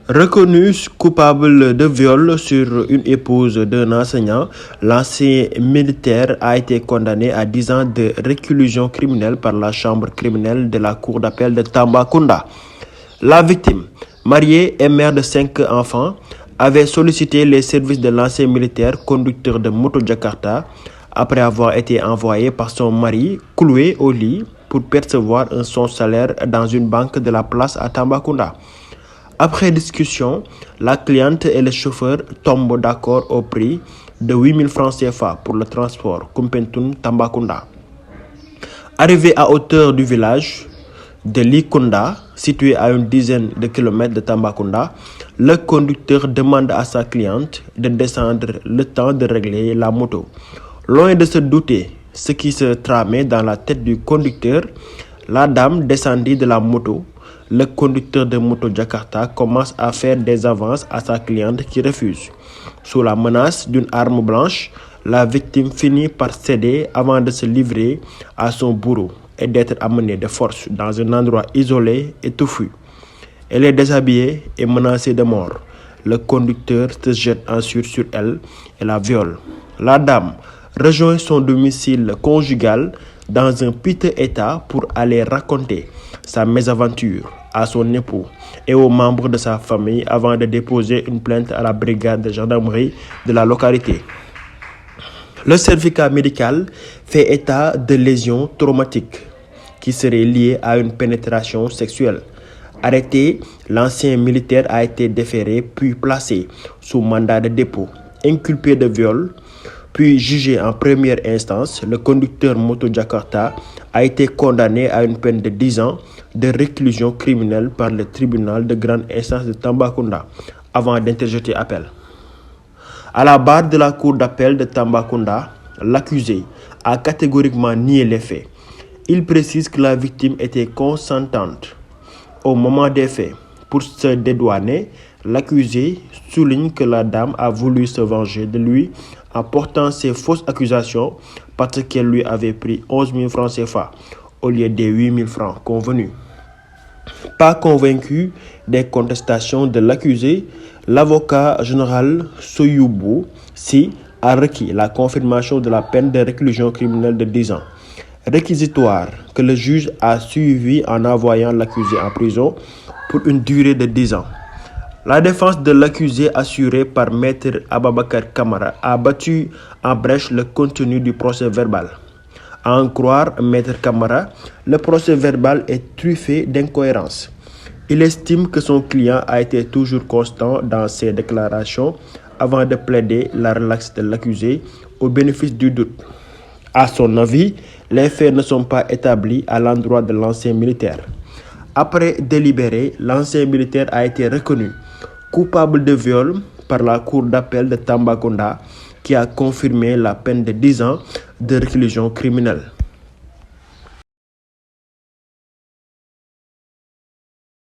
Reconnu coupable de viol sur une épouse d'un enseignant, l'ancien militaire a été condamné à 10 ans de réclusion criminelle par la chambre criminelle de la cour d'appel de Tambacounda. La victime, mariée et mère de 5 enfants, avait sollicité les services de l'ancien militaire conducteur de moto Jakarta après avoir été envoyé par son mari cloué au lit pour percevoir son salaire dans une banque de la place à Tambacounda. Après discussion, la cliente et le chauffeur tombent d'accord au prix de 8 000 francs CFA pour le transport Kumpentoun-Tambacounda. Arrivé à hauteur du village de Likunda, situé à une dizaine de kilomètres de Tambacounda, le conducteur demande à sa cliente de descendre le temps de régler la moto. Loin de se douter ce qui se tramait dans la tête du conducteur, la dame descendit de la moto. Le conducteur de moto Jakarta commence à faire des avances à sa cliente qui refuse. Sous la menace d'une arme blanche, la victime finit par céder avant de se livrer à son bourreau et d'être amenée de force dans un endroit isolé et touffu. Elle est déshabillée et menacée de mort. Le conducteur se jette ensuite sur elle et la viole. La dame rejoint son domicile conjugal dans un piteux état pour aller raconter sa mésaventure à son époux et aux membres de sa famille avant de déposer une plainte à la brigade de gendarmerie de la localité. Le certificat médical fait état de lésions traumatiques qui seraient liées à une pénétration sexuelle. Arrêté, l'ancien militaire a été déféré puis placé sous mandat de dépôt. Inculpé de viol, puis jugé en première instance, le conducteur moto Jakarta a été condamné à une peine de 10 ans de réclusion criminelle par le tribunal de grande instance de Tambacounda avant d'interjeter appel. À la barre de la cour d'appel de Tambacounda, l'accusé a catégoriquement nié les faits. Il précise que la victime était consentante au moment des faits. Pour se dédouaner, l'accusé souligne que la dame a voulu se venger de lui en portant ces fausses accusations parce qu'elle lui avait pris 11 000 francs CFA au lieu des 8 000 francs convenus. Pas convaincu des contestations de l'accusé, l'avocat général Soyoubou Si a requis la confirmation de la peine de réclusion criminelle de 10 ans. Réquisitoire que le juge a suivi en envoyant l'accusé en prison pour une durée de 10 ans. La défense de l'accusé assurée par Maître Ababakar Kamara a battu en brèche le contenu du procès verbal. À en croire Maître Kamara, le procès verbal est truffé d'incohérences. Il estime que son client a été toujours constant dans ses déclarations avant de plaider la relaxe de l'accusé au bénéfice du doute. À son avis, les faits ne sont pas établis à l'endroit de l'ancien militaire. Après délibéré, l'ancien militaire a été reconnu coupable de viol par la cour d'appel de Tambacounda qui a confirmé la peine de 10 ans de réclusion criminelle.